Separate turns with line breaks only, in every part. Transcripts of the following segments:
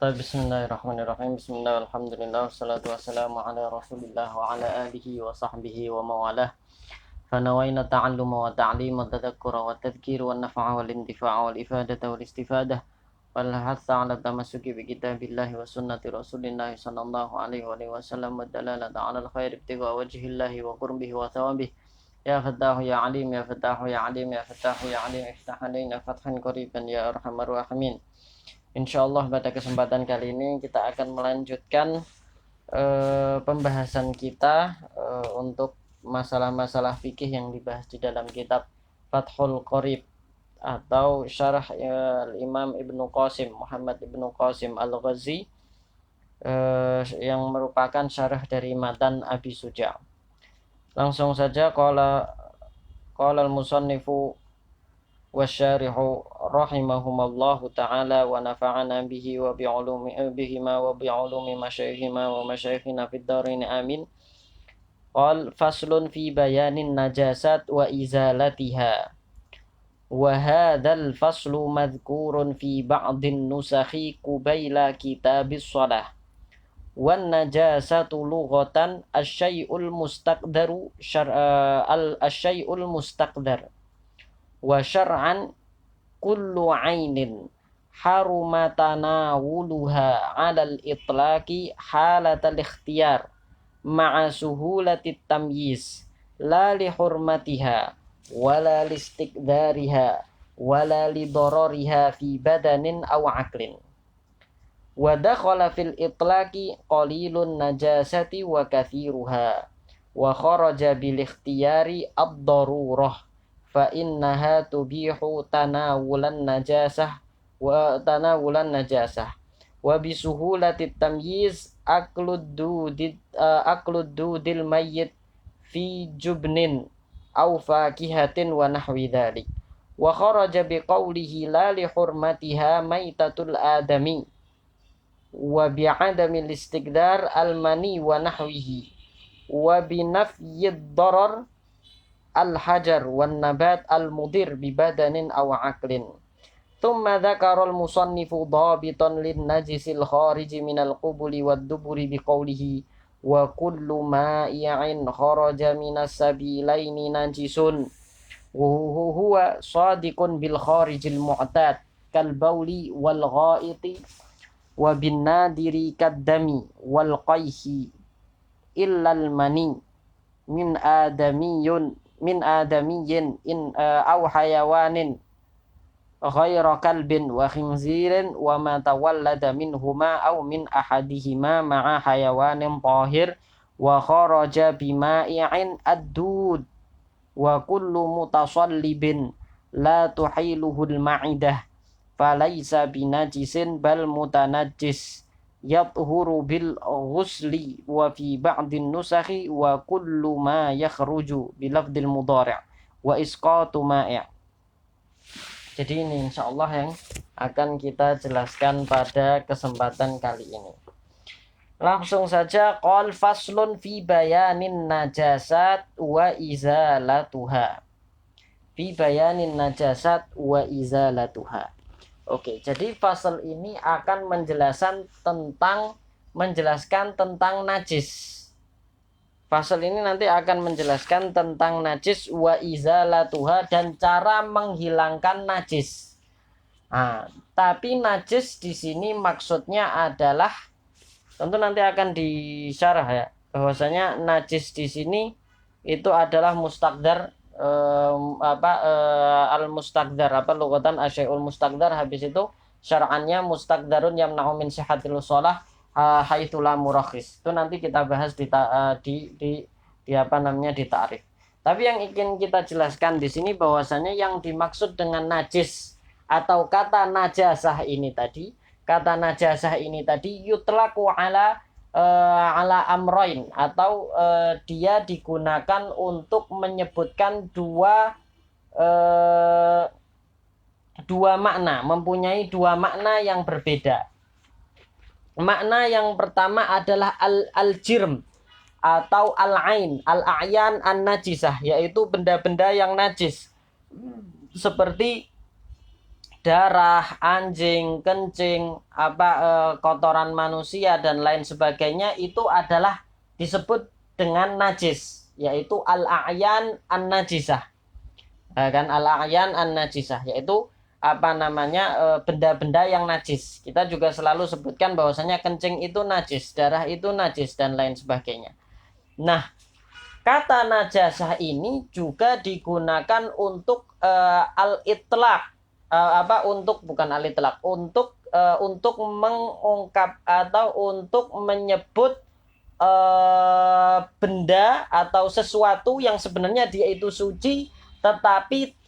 Bismillahirrahmanirrahim. Bismillah, alhamdulillah, wassalatu wassalamu ala rasulillah wa ala alihi wa sahbihi wa mawalah. Fanawaina ta'alluma wa ta'lima wa tadhakkura wa tadhkira wa nafa'a wal intifa'a wal ifadata wal istifadah wal hatha ala tamassuki bi kitabillahi wa sunnati rasulillahi sallallahu alaihi wa sallam wa dalalata ala al-khair ibtigha wajhillahi wa qurbihi wa thawabihi. Ya Fattahu ya Alim, ya Fattahu ya Alim, ya Fattahu ya Alim, iftah alaina fathan qariban ya arhamar rahimin. Insyaallah pada kesempatan kali ini kita akan melanjutkan pembahasan kita untuk masalah-masalah fikih yang dibahas di dalam kitab Fathul Qorib atau syarah Imam Ibnu Qasim, Muhammad Ibnu Qasim Al-Ghazi, yang merupakan syarah dari matan Abi Suja. Langsung saja qala al-musannifu wasyarihu rahimahumallahu ta'ala wa nafa'ana bihi wa bihima wa bi'ulumi masyayikhina wa masyayikhina fid dharain amin. Qal faslun fi bayanin najasat wa izalatiha wa hadzal faslu madhkurun fi ba'dhin nusakhi qubaila kitabis shalah. Wan najasatu lughatan asy-syai'ul mustaqdaru al-syai'ul mustaqdar wa syar'an kullu 'ainin haruma tanawuluha 'alal itlaqi halatal ikhtiyar ma'a suhulatit tamyiz la li hurmatiha wala listiqdariha wala li darariha fi badanin aw 'aqlin. Wa dakhala fil itlaqi qalilun najasati wa kathiruha wa kharaja bil ikhtiyari ad-darurah fa innaha tubihu tanawulan najasah wa bisuhulatit tamyiz aklud dudil mayyit fi jubnin aw fakihatin wa nahwi dhalik. Wa kharaja biqawlihi la li hurmatiha maitatul adami wa bi'adamil istiqdar al-mani wa nahwihi wa binafyid darar al-hajar wan nabat al-mudir bi badanin aw aqlin. Thumma dzakara al-musannifu dhabitan lin najisil khariji minal qubuli wad duburi bi qawlihi wa kullu ma'i'in kharaja minas sabilaini najisun wa huwa sadiqun bil kharijil mu'tad kal bauli wal ghaiti wa bin nadiri kaddami wal qayhi illal mani min adamiyyin in aw hayawanin ghayra kalbin wa khinzirin wa ma tawallada minhuma aw min ahadihima ma'a hayawanin tahir wa kharaja bima'i'in ad-dud wa kullu mutasallibin la tuhiluhul ma'idah falaysa binajisin bal mutanajjis yathuru bil ghusli wa fi ba'din nusakhi wa kullu ma yakhruju bilafdil mudhari' wa isqatu ma'i'. Jadi ini insyaallah yang akan kita jelaskan pada kesempatan kali ini. Langsung saja, qal faslun fi bayanin najasat wa izalatuha. Fi bayanin najasat wa izalatuha. Oke, jadi fasal ini akan menjelaskan tentang najis. Fasal ini nanti akan menjelaskan tentang najis wa izalatuha dan cara menghilangkan najis. Nah, tapi najis di sini maksudnya adalah, tentu nanti akan disyarah ya, bahwasanya najis di sini itu adalah mustaqdar, al-mustaqdar lughatan asyai'ul mustaqdar, habis itu syar'annya mustaqdarun yamna'u min sihhatil shalah haitsu la murakhis. Itu nanti kita bahas di ta'rif. Tapi yang ingin kita jelaskan di sini bahwasanya yang dimaksud dengan najis atau kata najasah ini tadi yutlaqu ala amroin, atau dia digunakan untuk menyebutkan dua makna, mempunyai dua makna yang berbeda. Makna yang pertama adalah al-jirm atau al-ain, al-a'yan an-najisah, yaitu benda-benda yang najis, seperti darah, anjing, kencing, kotoran manusia dan lain sebagainya itu adalah disebut dengan najis, yaitu al-a'yan an-najisah. Kan al-a'yan an-najisah, yaitu benda-benda yang najis. Kita juga selalu sebutkan bahwasanya kencing itu najis, darah itu najis dan lain sebagainya. Nah, kata najasah ini juga digunakan untuk al-itlaq, untuk mengungkap atau untuk menyebut benda atau sesuatu yang sebenarnya dia itu suci tetapi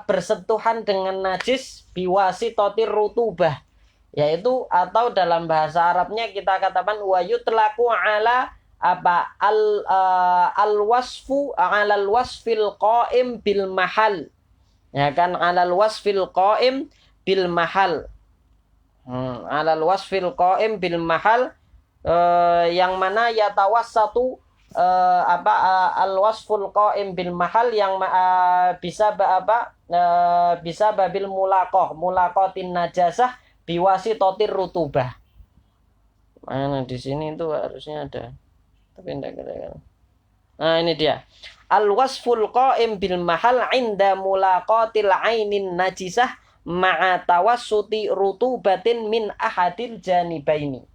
bersentuhan dengan najis biwasitotir rutubah, yaitu atau dalam bahasa Arabnya kita katakan wa yutlaqu ala al wasfu alal wasfil qaim bil mahal, ya kan, alal wasfil qaim bil mahal, alal wasfil qaim bil mahal, yang mana yatawassatu al wasful qaim bil mahal yang bisa babil mulaqatin najasah biwasitotir rutubah. Mana di sini itu harusnya ada, tapi enggak ada. Nah, ini dia. Al wasful qaim bil mahal inda mulaqatil ainin najisah ma'a tawassuti rutubatin min ahadil janibaini.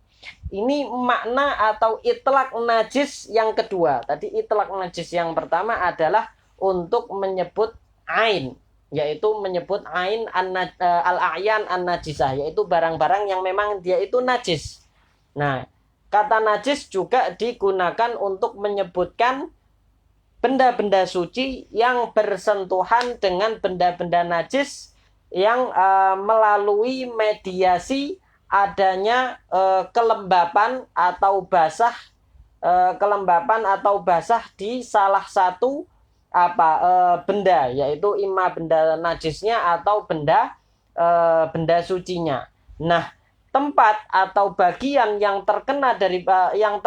Ini makna atau itlaq najis yang kedua. Tadi itlaq najis yang pertama adalah untuk menyebut ain, yaitu menyebut ain al-a'yan an-najisah, yaitu barang-barang yang memang dia itu najis. Nah, kata najis juga digunakan untuk menyebutkan benda-benda suci yang bersentuhan dengan benda-benda najis yang melalui mediasi adanya kelembapan atau basah di salah satu benda, yaitu imma benda najisnya atau benda sucinya. Nah, tempat atau bagian yang terkena dari yang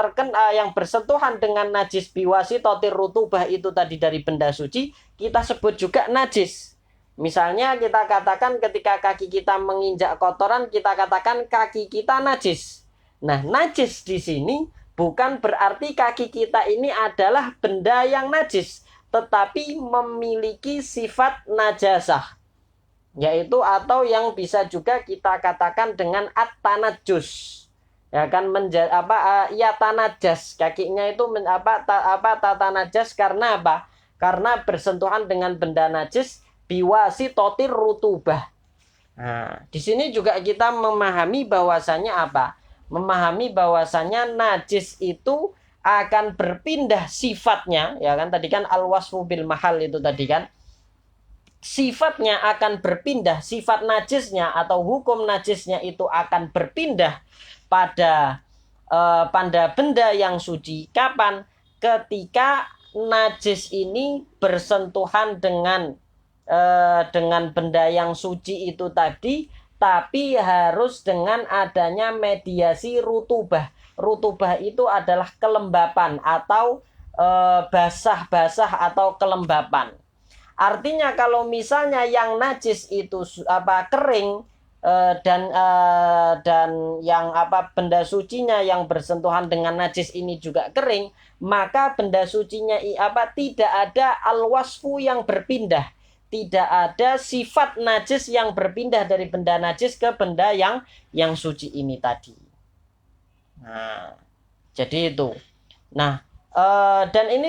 bersentuhan dengan najis biwasitotir rutubah itu tadi dari benda suci, kita sebut juga najis. Misalnya kita katakan ketika kaki kita menginjak kotoran, kita katakan kaki kita najis. Nah, najis di sini bukan berarti kaki kita ini adalah benda yang najis, tetapi memiliki sifat najasah, yaitu atau yang bisa juga kita katakan dengan at-tanajjus. Ya kan, ya tanajas, kakinya itu tatanajas karena apa? Karena bersentuhan dengan benda najis biwasitotir rutubah. Nah, di sini juga kita memahami bahwasanya memahami bahwasanya najis itu akan berpindah sifatnya, ya kan, tadi kan al-wasfu bil mahal itu tadi kan, sifatnya akan berpindah, sifat najisnya atau hukum najisnya itu akan berpindah pada benda yang suci. Kapan? Ketika najis ini bersentuhan dengan benda yang suci itu tadi, tapi harus dengan adanya mediasi rutubah. Rutubah itu adalah kelembapan atau basah-basah atau kelembapan. Artinya kalau misalnya yang najis itu kering dan yang benda sucinya yang bersentuhan dengan najis ini juga kering, maka benda sucinya tidak ada al-wasfu yang berpindah. Tidak ada sifat najis yang berpindah dari benda najis ke benda yang suci ini tadi. Nah, jadi itu. Nah, dan ini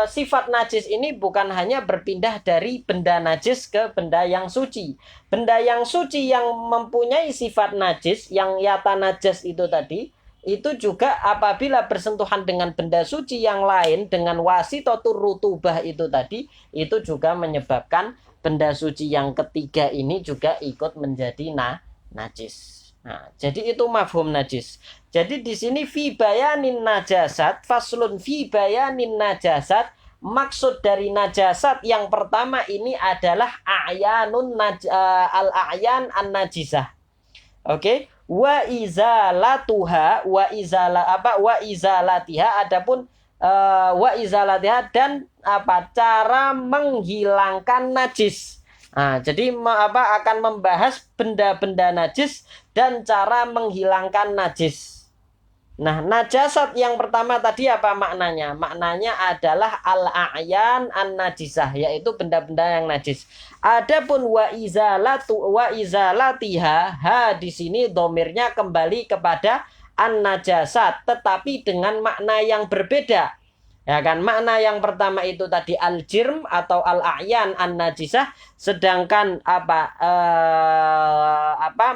sifat najis ini bukan hanya berpindah dari benda najis ke benda yang suci. Benda yang suci yang mempunyai sifat najis, yang yata najas itu tadi, itu juga apabila bersentuhan dengan benda suci yang lain dengan wasitotur rutubah itu tadi, itu juga menyebabkan benda suci yang ketiga ini juga ikut menjadi najis. Nah, jadi itu mafhum najis. Jadi di sini fi bayanin najasat, faslun fi bayanin najasat, maksud dari najasat yang pertama ini adalah al-a'yan an-najisah. Oke? Wa izalatuha wa izalatiha, adapun wa izalatiha dan cara menghilangkan najis. Nah, jadi akan membahas benda-benda najis dan cara menghilangkan najis. Nah, najasat yang pertama tadi apa maknanya? Maknanya adalah al-a'yan an-najisah, yaitu benda-benda yang najis. Adapun wa izalatiha, ha di sini domirnya kembali kepada an-najasat, tetapi dengan makna yang berbeda. Ya kan, makna yang pertama itu tadi al-jirm atau al-a'yan an-najisah, sedangkan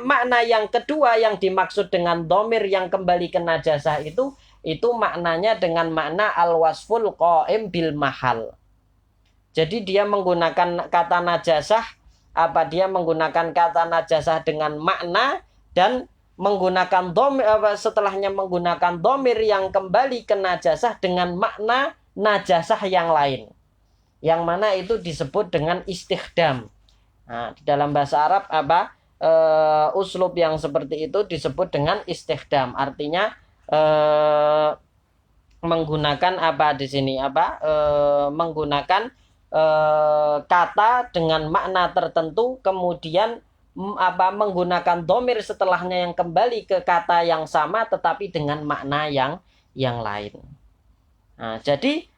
makna yang kedua yang dimaksud dengan domir yang kembali ke najasah itu maknanya dengan makna al-wasful qaim bil mahal. Jadi dia menggunakan kata najasah, dia menggunakan kata najasah dengan makna dan menggunakan domir, setelahnya menggunakan domir yang kembali ke najasah dengan makna najasah yang lain, yang mana itu disebut dengan istikhdam. Nah, di dalam bahasa Arab uslub yang seperti itu disebut dengan istikhdam, artinya menggunakan di sini menggunakan kata dengan makna tertentu, kemudian menggunakan domir setelahnya yang kembali ke kata yang sama tetapi dengan makna yang lain. Nah, jadi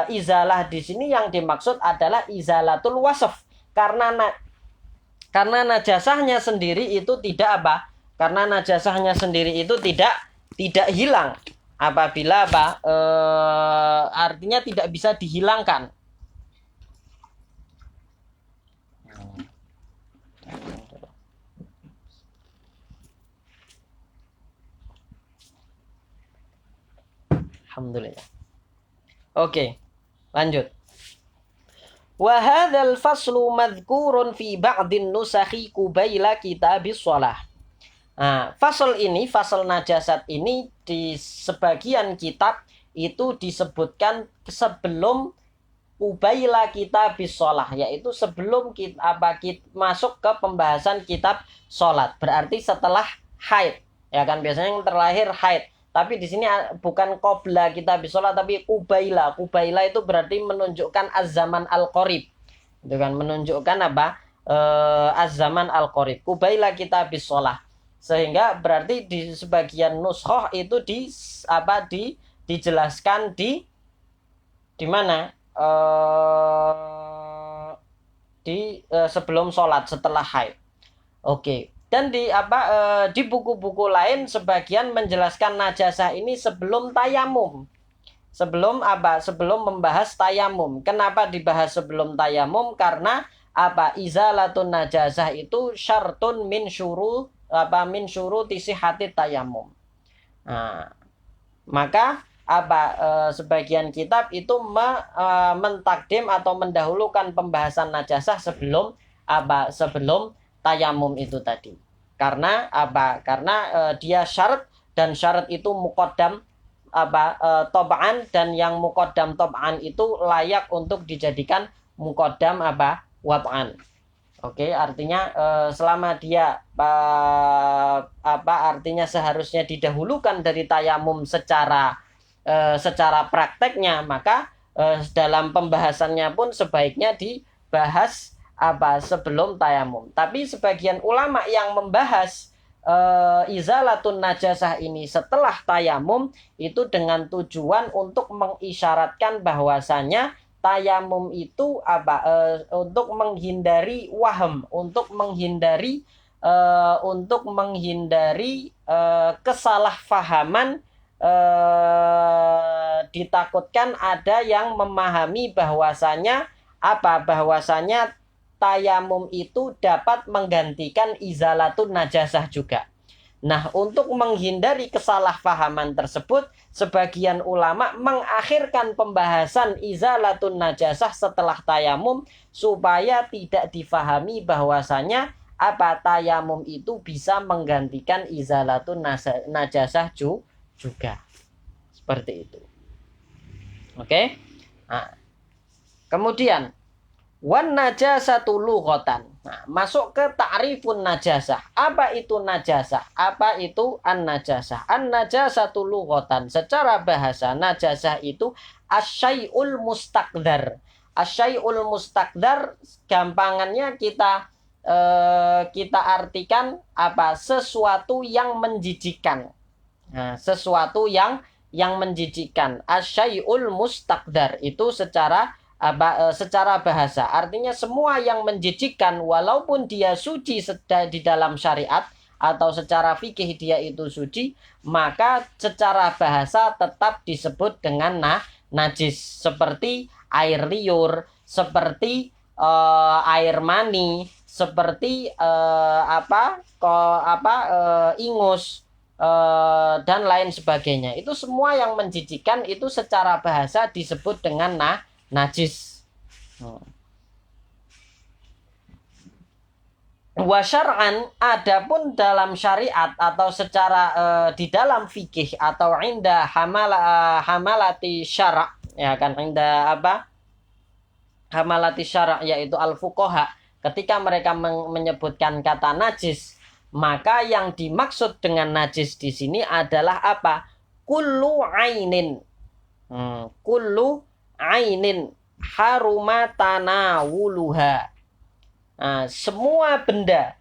izalah di sini yang dimaksud adalah izalatul wasf, karena najasahnya sendiri itu tidak karena najasahnya sendiri itu tidak hilang apabila artinya tidak bisa dihilangkan. Alhamdulillah. Oke, lanjut. Wa hadzal faslu madhkurun fi ba'din nusakhi qubaila kitabis shalah. Nah, fasal najasat ini di sebagian kitab itu disebutkan sebelum qubaila kitabis shalah, yaitu sebelum kita masuk ke pembahasan kitab salat. Berarti setelah haid. Ya kan, biasanya yang terlahir haid. Tapi di sini bukan qabla kita bisolat, tapi kubaila. Kubaila itu berarti menunjukkan az-zaman al-qarib. Itu kan menunjukkan az-zaman al-qarib. Kubaila kita bisolah. Sehingga berarti di sebagian nuskhoh itu dijelaskan di mana? Sebelum sholat, setelah haid. Oke. Dan di buku-buku lain sebagian menjelaskan najasah ini sebelum tayamum. Sebelum membahas tayamum. Kenapa dibahas sebelum tayamum? Karena izalatun najasah itu syartun min syuruti sihhati tayamum. Nah, maka sebagian kitab itu mentakdim atau mendahulukan pembahasan najasah sebelum tayamum itu tadi. Karena dia syarat, dan syarat itu muqaddam tob'an, dan yang muqaddam tob'an itu layak untuk dijadikan muqaddam wad'an. Oke, artinya selama dia artinya seharusnya didahulukan dari tayamum secara prakteknya, maka dalam pembahasannya pun sebaiknya dibahas sebelum tayamum. Tapi sebagian ulama yang membahas izalatun najasah ini setelah tayamum itu dengan tujuan untuk mengisyaratkan bahwasanya tayamum itu untuk menghindari waham, untuk menghindari kesalahpahaman. Ditakutkan ada yang memahami bahwasanya tayamum itu dapat menggantikan izalatun najasah juga. Nah, untuk menghindari kesalahpahaman tersebut, sebagian ulama mengakhirkan pembahasan izalatun najasah setelah tayamum supaya tidak difahami bahwasanya tayamum itu bisa menggantikan izalatun najasah juga. Seperti itu. Oke? Nah, kemudian wan najasatu lughatan. Nah, masuk ke ta'rifun najasah. Apa itu najasah? Apa itu an-najasah? An-najasatu lughatan. Secara bahasa, najasah itu asyai'ul mustaqdar. Asyai'ul mustaqdar gampangannya kita artikan apa? Sesuatu yang menjijikkan. Nah, sesuatu yang menjijikkan. Asyai'ul mustaqdar itu secara bahasa artinya semua yang menjijikkan walaupun dia suci di dalam syariat atau secara fikih dia itu suci, maka secara bahasa tetap disebut dengan najis, seperti air liur, seperti air mani, seperti ingus, dan lain sebagainya. Itu semua yang menjijikkan itu secara bahasa disebut dengan najis. Wa syar'an, adapun dalam syariat atau secara di dalam fikih atau inda hamalati syara', ya kan, inda hamalati syara' yaitu al-fuqaha, ketika mereka menyebutkan kata najis, maka yang dimaksud dengan najis di sini adalah apa? Kullu ainin. Kullu ainin haruma tanawuluha. Nah, semua benda.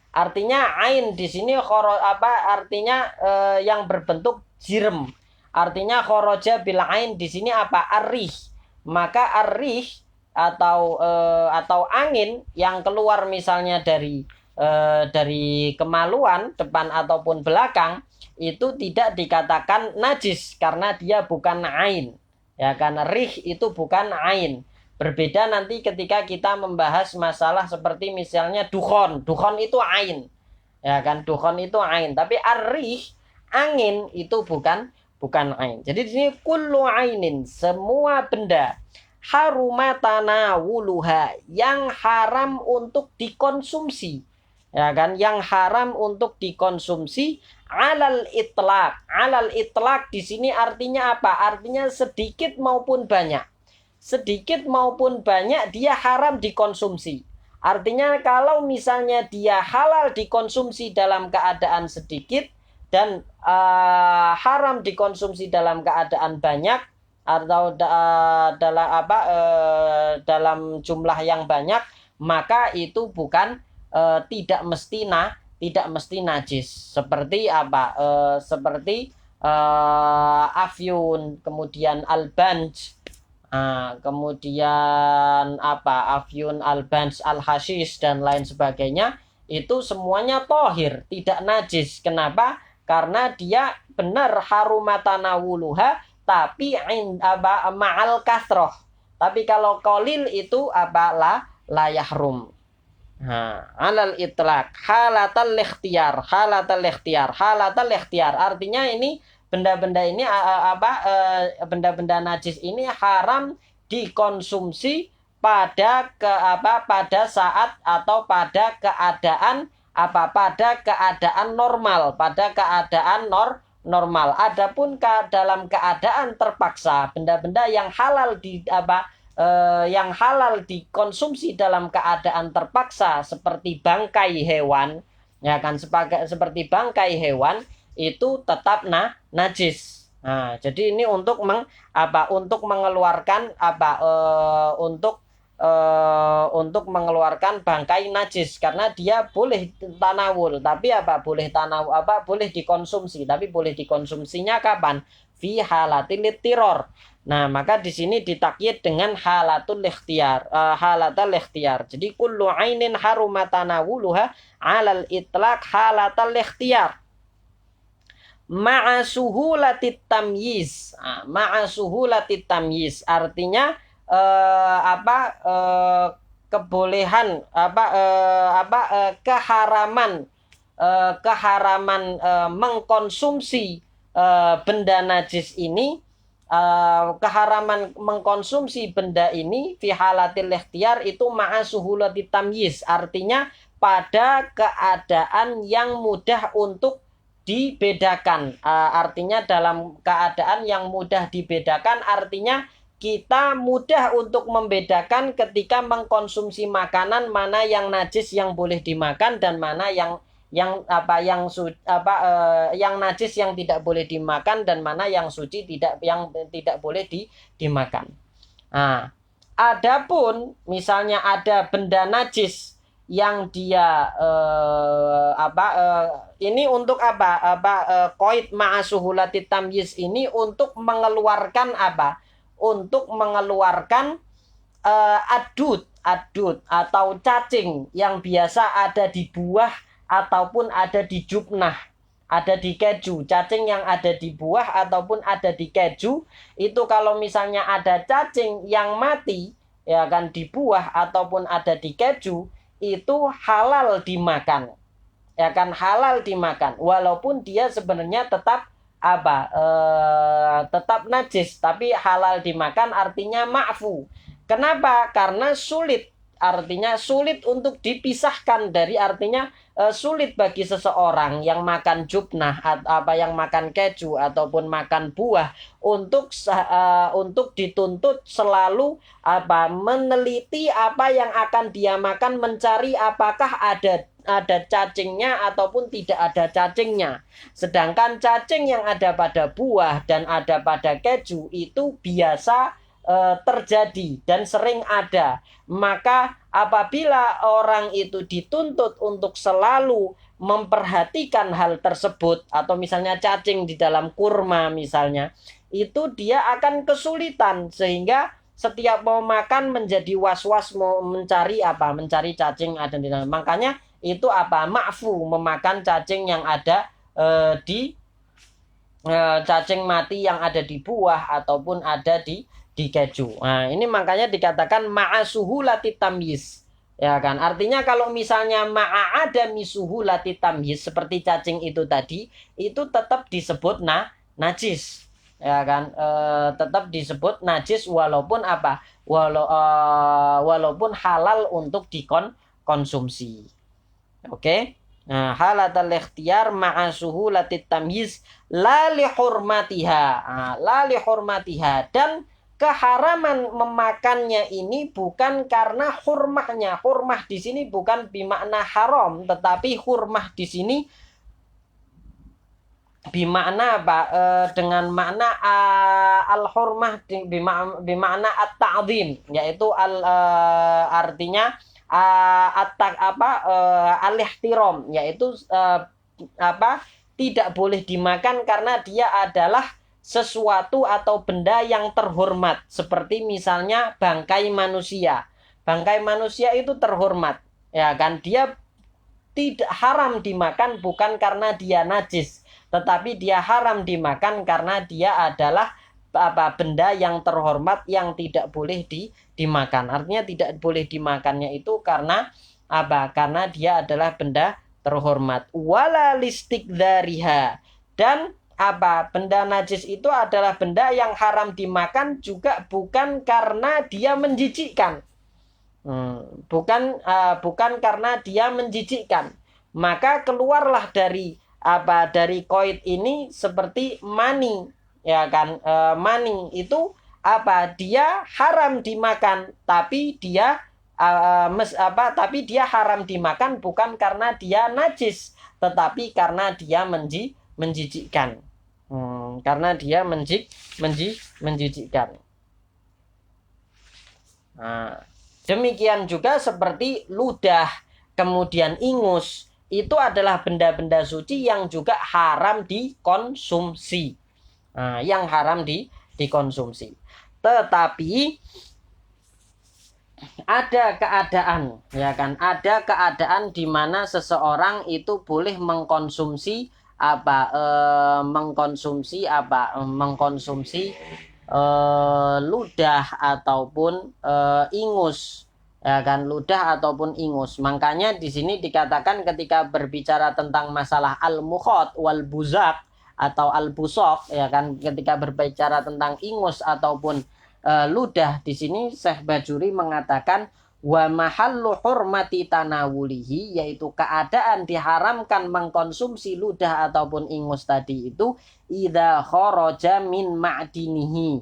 Artinya ain di sini artinya yang berbentuk jirem. Artinya khoroja bil ain di sini apa? Arrih. Maka arrih atau angin yang keluar misalnya dari kemaluan depan ataupun belakang itu tidak dikatakan najis karena dia bukan ain. Ya kan, rih itu bukan ain. Berbeda nanti ketika kita membahas masalah seperti misalnya dukhon itu ain. Ya kan, dukhon itu ain, tapi arrih, angin itu bukan ain. Jadi di sini kullu ainin, semua benda, harumata wuluha, yang haram untuk dikonsumsi. Ya kan, yang haram untuk dikonsumsi alal itlaq di sini artinya apa? Artinya sedikit maupun banyak. Sedikit maupun banyak dia haram dikonsumsi. Artinya kalau misalnya dia halal dikonsumsi dalam keadaan sedikit dan haram dikonsumsi dalam keadaan banyak atau dalam jumlah yang banyak, maka itu bukan tidak mesti najis. Seperti apa? Seperti afyun, kemudian albanj. Kemudian afyun, albanj, al-hashish dan lain sebagainya, itu semuanya tohir, tidak najis. Kenapa? Karena dia benar harumatanawuluha, tapi ma'al kasroh. Tapi kalau kolil itu la yahrum. Alal itlaq halatal ikhtiyar. Artinya ini benda-benda ini benda-benda najis ini haram dikonsumsi pada saat atau pada keadaan normal, normal. Adapun dalam keadaan terpaksa, benda-benda yang halal dikonsumsi dalam keadaan terpaksa seperti bangkai hewan, ya kan, seperti bangkai hewan itu tetap najis. Nah, jadi ini untuk mengeluarkan untuk mengeluarkan bangkai najis, karena dia boleh tanawul, tapi boleh dikonsumsi, tapi boleh dikonsumsinya kapan? Fi halatil ittiror. Nah, maka di sini ditakyid dengan halatul ikhtiyar, halatul ikhtiyar. Jadi kullu ainin harumatanawuluha alal itlaq halatul ikhtiyar. Ma'asuhulatit tamyiz. Ma'asuhulatit tamyiz artinya kebolehan keharaman mengkonsumsi benda najis ini, keharaman mengkonsumsi benda ini fi halatil ikhtiyar itu ma'asuhulatit tamyiz, artinya pada keadaan yang mudah untuk dibedakan. Artinya dalam keadaan yang mudah dibedakan, artinya kita mudah untuk membedakan ketika mengkonsumsi makanan mana yang najis yang boleh dimakan dan mana yang najis yang tidak boleh dimakan dan mana yang suci yang tidak boleh dimakan. Nah, adapun misalnya ada benda najis yang dia ini untuk qaid ma'asuhulati tamyiz ini untuk mengeluarkan apa? Untuk mengeluarkan adut atau cacing yang biasa ada di buah ataupun ada di jubnah, ada di keju. Cacing yang ada di buah ataupun ada di keju itu kalau misalnya ada cacing yang mati ya kan di buah ataupun ada di keju itu halal dimakan. Ya kan halal dimakan walaupun dia sebenarnya tetap tetap najis tapi halal dimakan artinya ma'fu. Kenapa? Karena sulit, artinya sulit untuk dipisahkan dari artinya sulit bagi seseorang yang makan jubnah atau yang makan keju ataupun makan buah untuk dituntut selalu meneliti apa yang akan dia makan, mencari apakah ada cacingnya ataupun tidak ada cacingnya. Sedangkan cacing yang ada pada buah dan ada pada keju itu biasa terjadi dan sering ada. Maka apabila orang itu dituntut untuk selalu memperhatikan hal tersebut atau misalnya cacing di dalam kurma misalnya, itu dia akan kesulitan sehingga setiap mau makan menjadi was-was mau mencari mencari cacing ada di dalam. Makanya itu ma'fu, memakan cacing yang ada di cacing mati yang ada di buah ataupun ada di keju. Nah, ini makanya dikatakan ma'asuhulati tamyiz. Ya kan? Artinya kalau misalnya ma'adami suhulati tamyiz seperti cacing itu tadi, itu tetap disebut najis. Ya kan? Tetap disebut najis walaupun walaupun halal untuk dikonsumsi. Oke? Nah, halatal ikhtiyar ma'asuhulati tamyiz la li hurmatiha. La li hurmatiha, dan keharaman memakannya ini bukan karena hurmahnya. Hurmah di sini bukan bermakna haram, tetapi hurmah di sini bermakna dengan makna al-hurmah bermakna at-ta'zim, yaitu artinya al-ihtiram, yaitu tidak boleh dimakan karena dia adalah sesuatu atau benda yang terhormat, seperti misalnya bangkai manusia. Bangkai manusia itu terhormat, ya kan? Dia tidak haram dimakan bukan karena dia najis, tetapi dia haram dimakan karena dia adalah benda yang terhormat yang tidak boleh dimakan. Artinya tidak boleh dimakannya itu karena karena dia adalah benda terhormat. Wala listikdzariha, dan benda najis itu adalah benda yang haram dimakan juga bukan karena dia menjijikkan. Bukan karena dia menjijikkan. Maka keluarlah dari qaid ini seperti mani, ya kan? Mani itu dia haram dimakan, tapi dia tapi dia haram dimakan bukan karena dia najis, tetapi karena dia menjijikkan. Karena dia menjijikkan. Nah, demikian juga seperti ludah, kemudian ingus, itu adalah benda-benda suci yang juga haram dikonsumsi. Nah, yang haram dikonsumsi. Tetapi ada keadaan, ya kan? Ada keadaan di mana seseorang itu boleh mengkonsumsi ludah ataupun ingus, ya kan? Ludah ataupun ingus. Makanya di sini dikatakan ketika berbicara tentang masalah al-mukhat wal buzaq atau al-busaq, ya kan? Ketika berbicara tentang ingus ataupun ludah, di sini Syekh Bajuri mengatakan wa mahallu hurmati tanawulihi, yaitu keadaan diharamkan mengkonsumsi ludah ataupun ingus tadi itu idza kharaja min ma'dinihi,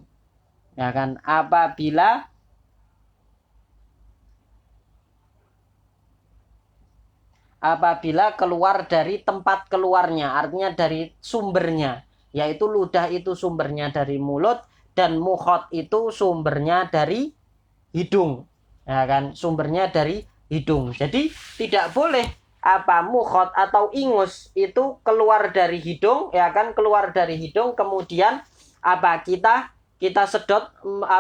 ya kan? Apabila keluar dari tempat keluarnya, artinya dari sumbernya, yaitu ludah itu sumbernya dari mulut dan mukhot itu sumbernya dari hidung, ya kan, sumbernya dari hidung. Jadi tidak boleh mukhot atau ingus itu keluar dari hidung, ya kan, keluar dari hidung kemudian kita sedot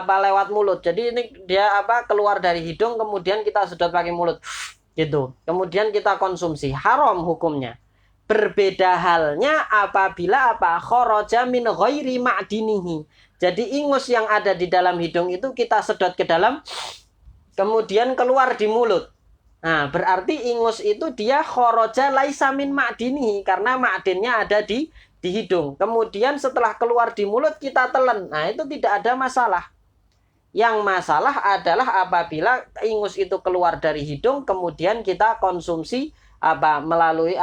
lewat mulut. Jadi ini dia keluar dari hidung kemudian kita sedot pakai mulut gitu. Kemudian kita konsumsi. Haram hukumnya. Berbeda halnya apabila kharaja min ghairi ma'dinihi. Jadi ingus yang ada di dalam hidung itu kita sedot ke dalam kemudian keluar di mulut. Nah, berarti ingus itu dia kharaja laisa min ma'dinihi karena ma'dinnya ada di hidung. Kemudian setelah keluar di mulut kita telan. Nah, itu tidak ada masalah. Yang masalah adalah apabila ingus itu keluar dari hidung kemudian kita konsumsi melalui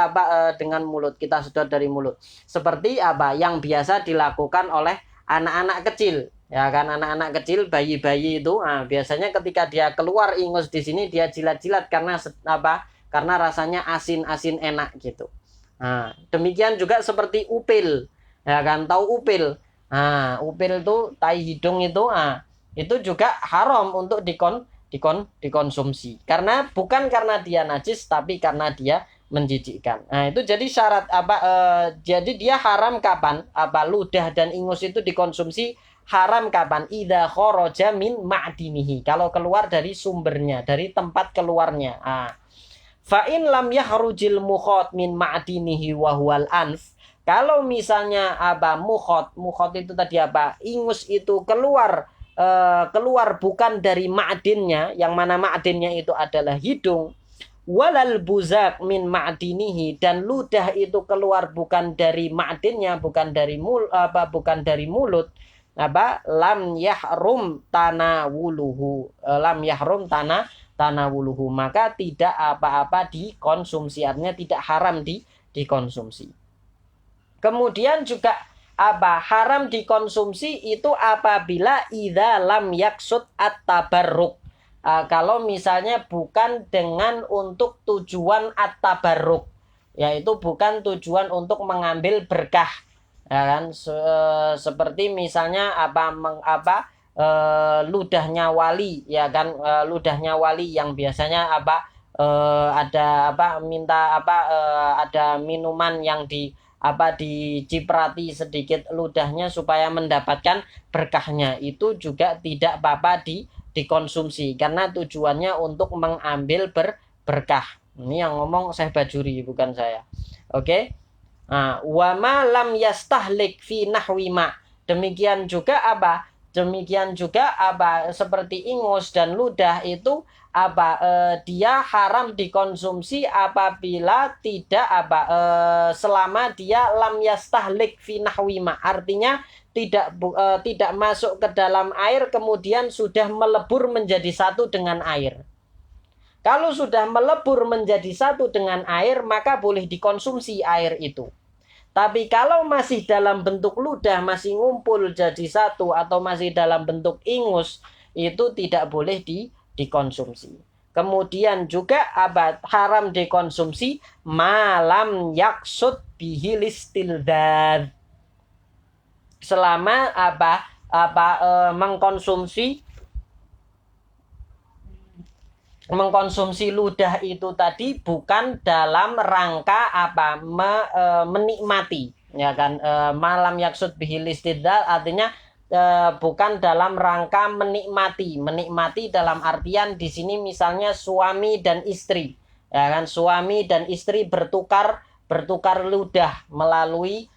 dengan mulut, kita sedot dari mulut. Seperti yang biasa dilakukan oleh anak-anak kecil. Ya kan, anak-anak kecil, bayi-bayi itu biasanya ketika dia keluar ingus di sini dia jilat-jilat karena karena rasanya asin-asin enak gitu. Nah, demikian juga seperti upil, ya kan, tahu upil? Nah, upil itu tai hidung itu juga haram untuk dikonsumsi karena bukan karena dia najis tapi karena dia menjijikkan. Nah, itu jadi syarat jadi dia haram kapan? Ludah dan ingus itu dikonsumsi haram kapan? Idza kharaja min ma'dinihi. Kalau keluar dari sumbernya, dari tempat keluarnya. Fa in lam yakhrujil mukhot min ma'dinihi wa huwal anf. Kalau misalnya mukhot itu tadi ingus itu keluar bukan dari ma'dinnya, yang mana ma'dinnya itu adalah hidung. Walal buzak min ma'dinihi, dan ludah itu keluar bukan dari ma'dinnya, bukan dari mulut. Lam yahrum tanawuluhu. Lam yahrum tanawuluhu, maka tidak apa-apa dikonsumsi, artinya tidak haram dikonsumsi. Kemudian juga haram dikonsumsi itu apabila idza lam yaksud at-tabarruk. Kalau misalnya bukan dengan untuk tujuan at-tabarruk, yaitu bukan tujuan untuk mengambil berkah, ya kan, seperti misalnya ludahnya wali, ya kan, ludahnya wali yang biasanya ada ada minuman yang diciprati sedikit ludahnya supaya mendapatkan berkahnya, itu juga tidak apa-apa dikonsumsi karena tujuannya untuk mengambil berkah. Ini yang ngomong Syekh Bajuri, bukan saya. Oke. Nah, wa ma lam yastahlik fi nahwi ma. Demikian juga seperti ingus dan ludah itu dia haram dikonsumsi apabila tidak selama dia lam yastahlik fi nahwi ma. Artinya tidak masuk ke dalam air kemudian sudah melebur menjadi satu dengan air. Kalau sudah melebur menjadi satu dengan air maka boleh dikonsumsi air itu. Tapi kalau masih dalam bentuk ludah, masih ngumpul jadi satu, atau masih dalam bentuk ingus, itu tidak boleh dikonsumsi. Kemudian juga haram dikonsumsi malam yaksud bihil istildad. Selama mengkonsumsi ludah itu tadi bukan dalam rangka menikmati, ya kan, malam yaksud bihil istidlal artinya bukan dalam rangka menikmati dalam artian di sini misalnya suami dan istri, ya kan, suami dan istri bertukar ludah melalui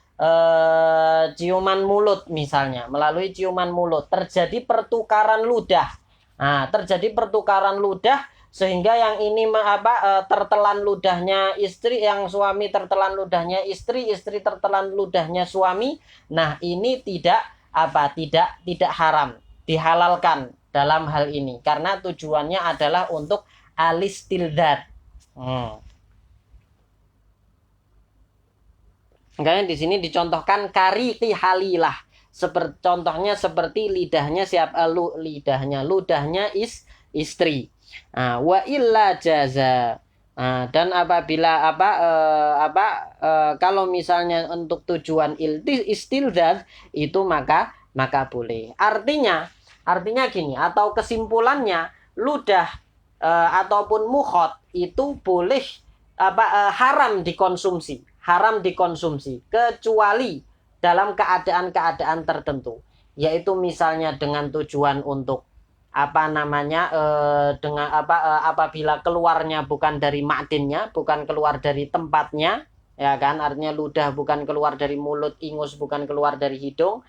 ciuman mulut, misalnya melalui ciuman mulut terjadi pertukaran ludah. Nah, terjadi pertukaran ludah sehingga yang ini tertelan ludahnya istri, yang suami tertelan ludahnya istri, istri tertelan ludahnya suami. Nah, ini tidak haram, dihalalkan dalam hal ini karena tujuannya adalah untuk alistildad. Makanya di sini dicontohkan kariki halilah. Contohnya seperti lidahnya ludahnya istri. Wa illa jaza. Dan apabila kalau misalnya untuk tujuan istildad itu maka maka boleh. Artinya gini, atau kesimpulannya, ludah ataupun mukhot itu boleh haram dikonsumsi kecuali dalam keadaan-keadaan tertentu, yaitu misalnya dengan tujuan untuk apabila keluarnya bukan dari ma'dinnya, bukan keluar dari tempatnya, ya kan, artinya ludah bukan keluar dari mulut, ingus bukan keluar dari hidung,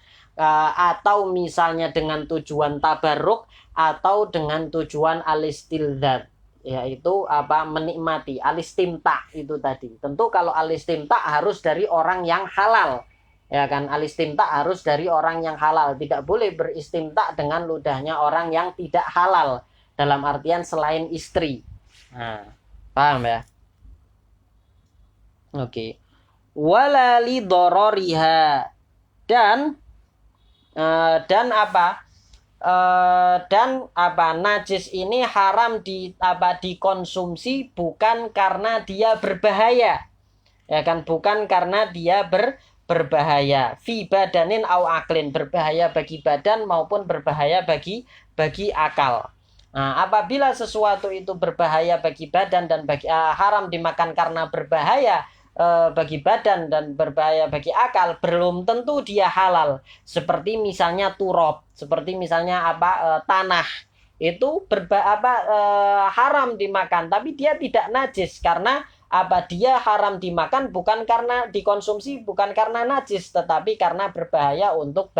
atau misalnya dengan tujuan tabarruk atau dengan tujuan alistildzat, yaitu menikmati, alistimta itu tadi. Tentu kalau alistimta harus dari orang yang halal, ya kan, alistimta harus dari orang yang halal, tidak boleh beristimta dengan ludahnya orang yang tidak halal, dalam artian selain istri. Nah, paham ya? Oke. Wala li dororiha, dan najis ini haram dikonsumsi bukan karena dia berbahaya, ya kan, bukan karena dia berbahaya, fi badanin au aklin, berbahaya bagi badan maupun berbahaya bagi akal. Nah, apabila sesuatu itu berbahaya bagi badan dan haram dimakan karena berbahaya bagi badan dan berbahaya bagi akal, belum tentu dia halal. Seperti misalnya turab, seperti misalnya tanah, itu haram dimakan, tapi dia tidak najis karena dia haram dimakan bukan karena dikonsumsi, bukan karena najis, tetapi karena berbahaya untuk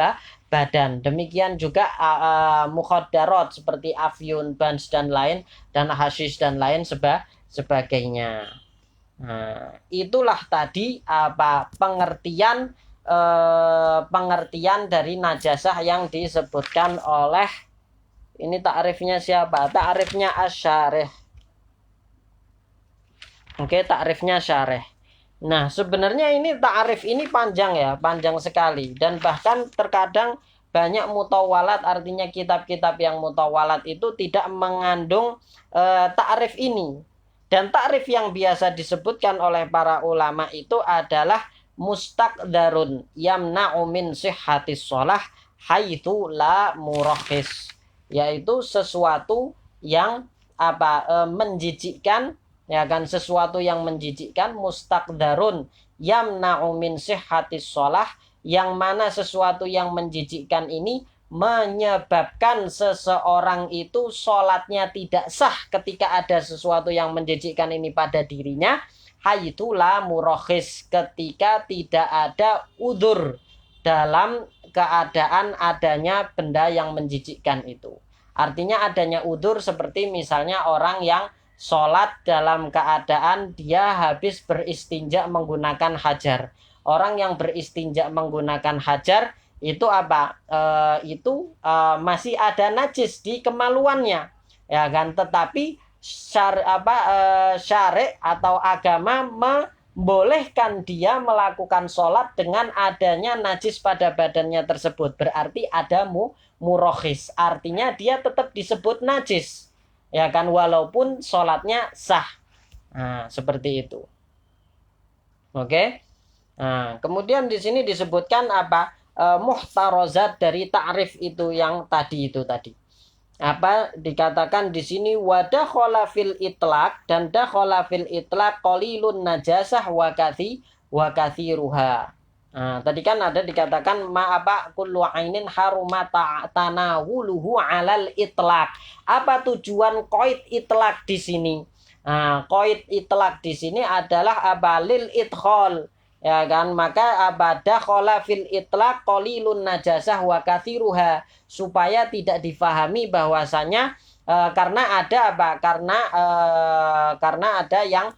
badan. Demikian juga mukhaddarat seperti afyun, bans dan lain, dan hasyis dan lain sebagainya. Nah, itulah tadi pengertian dari najasah yang disebutkan oleh, ini ta'rifnya siapa? Ta'rifnya Asy-Syarih. Oke, ta'rifnya Syarih. Nah, sebenarnya ini ta'rif ini panjang ya, panjang sekali, dan bahkan terkadang banyak mutawalat, artinya kitab-kitab yang mutawalat itu tidak mengandung ta'rif ini. Dan ta'rif yang biasa disebutkan oleh para ulama itu adalah mustaqdarun yamna'u min sihhatis shalah haitsu la murakhis, yaitu sesuatu yang menjijikkan, ya kan, sesuatu yang menjijikkan, mustaqdarun yamna'u min sihhatis shalah, yang mana sesuatu yang menjijikkan ini menyebabkan seseorang itu sholatnya tidak sah ketika ada sesuatu yang menjijikkan ini pada dirinya, haitsu la murakhis, ketika tidak ada udzur dalam keadaan adanya benda yang menjijikkan itu. Artinya adanya udzur seperti misalnya orang yang sholat dalam keadaan dia habis beristinja menggunakan hajar. Orang yang beristinja menggunakan hajar itu masih ada najis di kemaluannya, ya kan, tetapi syari' atau agama membolehkan dia melakukan sholat dengan adanya najis pada badannya tersebut, berarti ada murakhis, artinya dia tetap disebut najis, ya kan, walaupun sholatnya sah. Nah, seperti itu. Oke. Nah, kemudian di sini disebutkan muhtarozat dari ta'rif itu yang tadi. Dikatakan di sini wadakhala fil itlaq, dan dakhala fil itlaq qalilun najasah wa kathiruha. Nah, tadi kan ada dikatakan kullu ainin haruma tanawuluhu alal itlaq. Apa tujuan qaid itlaq di sini? Nah, qaid itlaq di sini adalah lil idkhal, ya kan, maka dakhala fil itlaq qalilun najasah wa kathiruha, supaya tidak difahami bahwasanya karena ada yang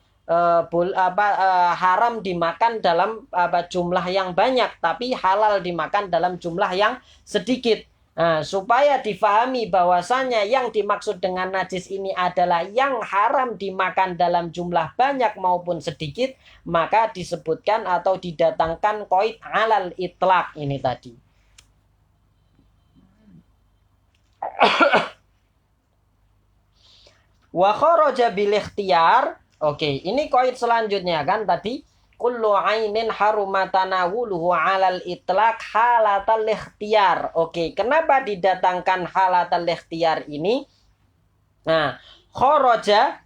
haram dimakan dalam jumlah yang banyak, tapi halal dimakan dalam jumlah yang sedikit. Nah, supaya difahami bahwasanya yang dimaksud dengan najis ini adalah yang haram dimakan dalam jumlah banyak maupun sedikit, maka disebutkan atau didatangkan qaid alal itlaq ini tadi. Wa kharaja bil ikhtiyar. Oke, ini qaid selanjutnya kan tadi kullu ainin haruma tanawuluhu 'alal itlaq halatal ikhtiyar. Oke, kenapa didatangkan halatal ikhtiyar ini? Nah, kharaja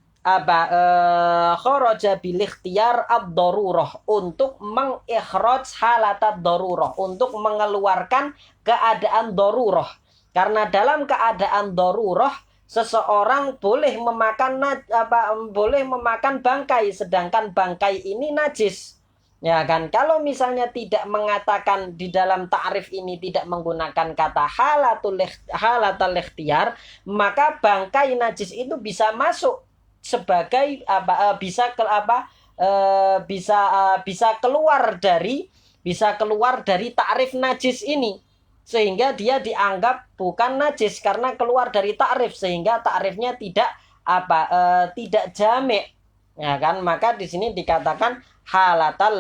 bil ikhtiyar ad-darurah, untuk mengikhraj halatat darurah, untuk mengeluarkan keadaan darurah. Karena dalam keadaan darurah seseorang boleh memakan bangkai, sedangkan bangkai ini najis. Ya kan, kalau misalnya tidak mengatakan di dalam ta'rif ini tidak menggunakan kata halatul ikhtiyar, maka bangkai najis itu bisa masuk sebagai bisa keluar dari ta'rif najis ini, sehingga dia dianggap bukan najis karena keluar dari ta'rif, sehingga ta'rifnya tidak jami'. Ya kan, maka di sini dikatakan halatal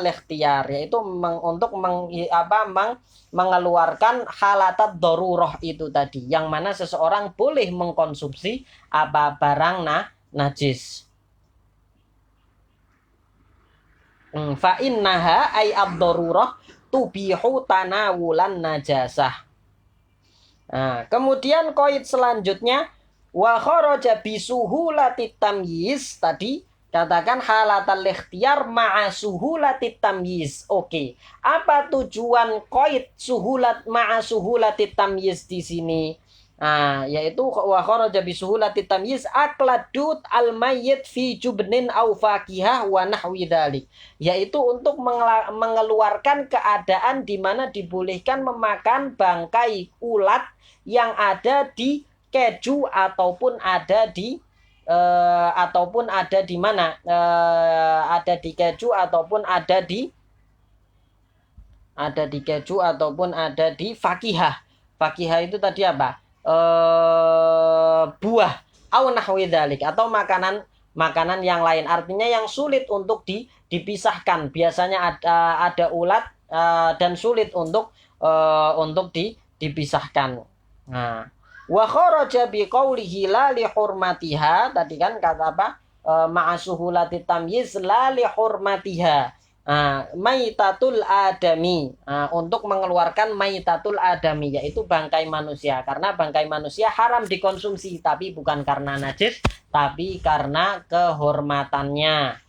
ikhtiyar, yaitu untuk mengeluarkan halatat darurah itu tadi, yang mana seseorang boleh mengkonsumsi barang najis. Fa innaha ay ad-darurah tubihu tanawulan najasah. Nah, kemudian qaid selanjutnya wa kharaja bisuhulatit tamyiz, tadi katakan halatal ikhtiyar ma'a suhulatit tamyiz. Oke. Apa tujuan qaid ma'a suhulatit tamyiz di sini? Nah, yaitu wa kharaja bisuhulatit tamyiz akladut al-mayyit fi jubnin aw fakihah wa nahwi dzalik. Yaitu untuk mengeluarkan keadaan di mana dibolehkan memakan bangkai ulat yang ada di keju ataupun ada di mana, ada di keju ataupun ada di keju ataupun ada di fakihah. Fakihah itu tadi apa? Buah au nahwi dzalik, atau makanan yang lain, artinya yang sulit untuk dipisahkan. Biasanya ada ulat dan sulit untuk dipisahkan. Nah, wa kharaja bi qawlihi la li hurmatiha, tadi kan kata apa? Ma'asuhulatit tamyiz la li hurmatiha. Maitatul adami, untuk mengeluarkan maitatul adami, yaitu bangkai manusia, karena bangkai manusia haram dikonsumsi, tapi bukan karena najis, tapi karena kehormatannya.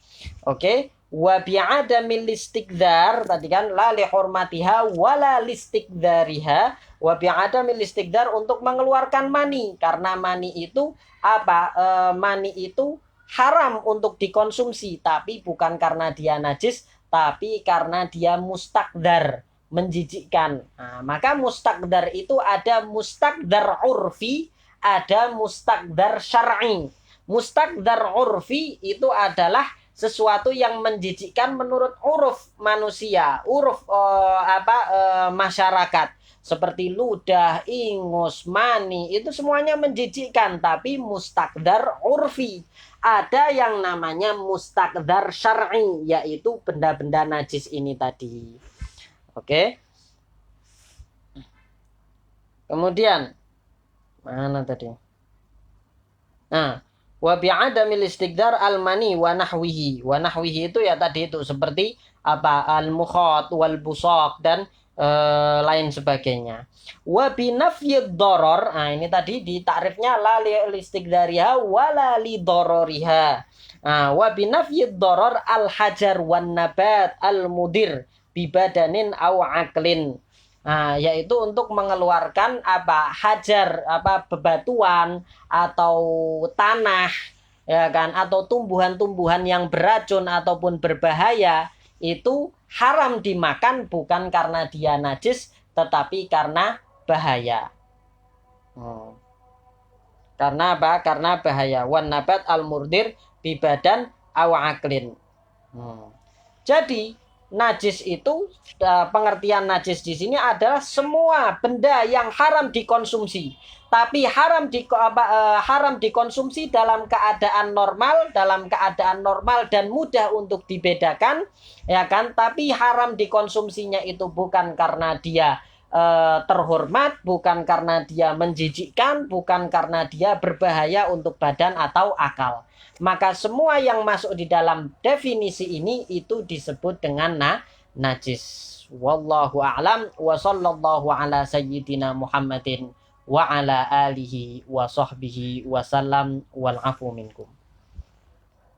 Oke. Wa bi'adamil istiqdar, tadi kan la li hurmatiha wala listiqdariha, wa bi'adamil istiqdar, untuk mengeluarkan mani, karena mani itu mani itu haram untuk dikonsumsi, tapi bukan karena dia najis, tapi karena dia mustakdar, menjijikkan. Maka mustakdar itu ada mustakdar urfi, ada mustakdar syar'i. Mustakdar urfi itu adalah sesuatu yang menjijikkan menurut uruf manusia, uruf masyarakat, seperti ludah, ingus, mani, itu semuanya menjijikkan. Tapi mustakdar urfi, ada yang namanya mustakdar syar'i, yaitu benda-benda najis ini tadi. Oke. Kemudian mana tadi? Nah, wa bi'adamil istiqdar al-mani wa nahwihi. Wa nahwihi itu ya tadi itu, seperti al-mukhat wal busaq dan lain sebagainya. Wa binafyid doror, ini tadi di takrifnya la li istiqdariha wa la li dororiha. Wa binafyid doror al-hajar wan nabat al-mudir bibadanin aw aqlin. Yaitu untuk mengeluarkan hajar, bebatuan atau tanah, ya kan, atau tumbuhan-tumbuhan yang beracun ataupun berbahaya, itu haram dimakan bukan karena dia najis, tetapi karena bahaya. Karena apa? Karena bahaya. Wan nabat al-murdir bibadan aw aqlin. Jadi najis itu, pengertian najis di sini adalah semua benda yang haram dikonsumsi, tapi haram dikonsumsi dalam keadaan normal dan mudah untuk dibedakan, ya kan? Tapi haram dikonsumsinya itu bukan karena dia terhormat, bukan karena dia menjijikkan, bukan karena dia berbahaya untuk badan atau akal. Maka semua yang masuk di dalam definisi ini itu disebut dengan najis. Wallahu a'lam wa sallallahu ala sayyidina Muhammadin wa ala alihi wa sahbihi wa sallam wal afu minkum.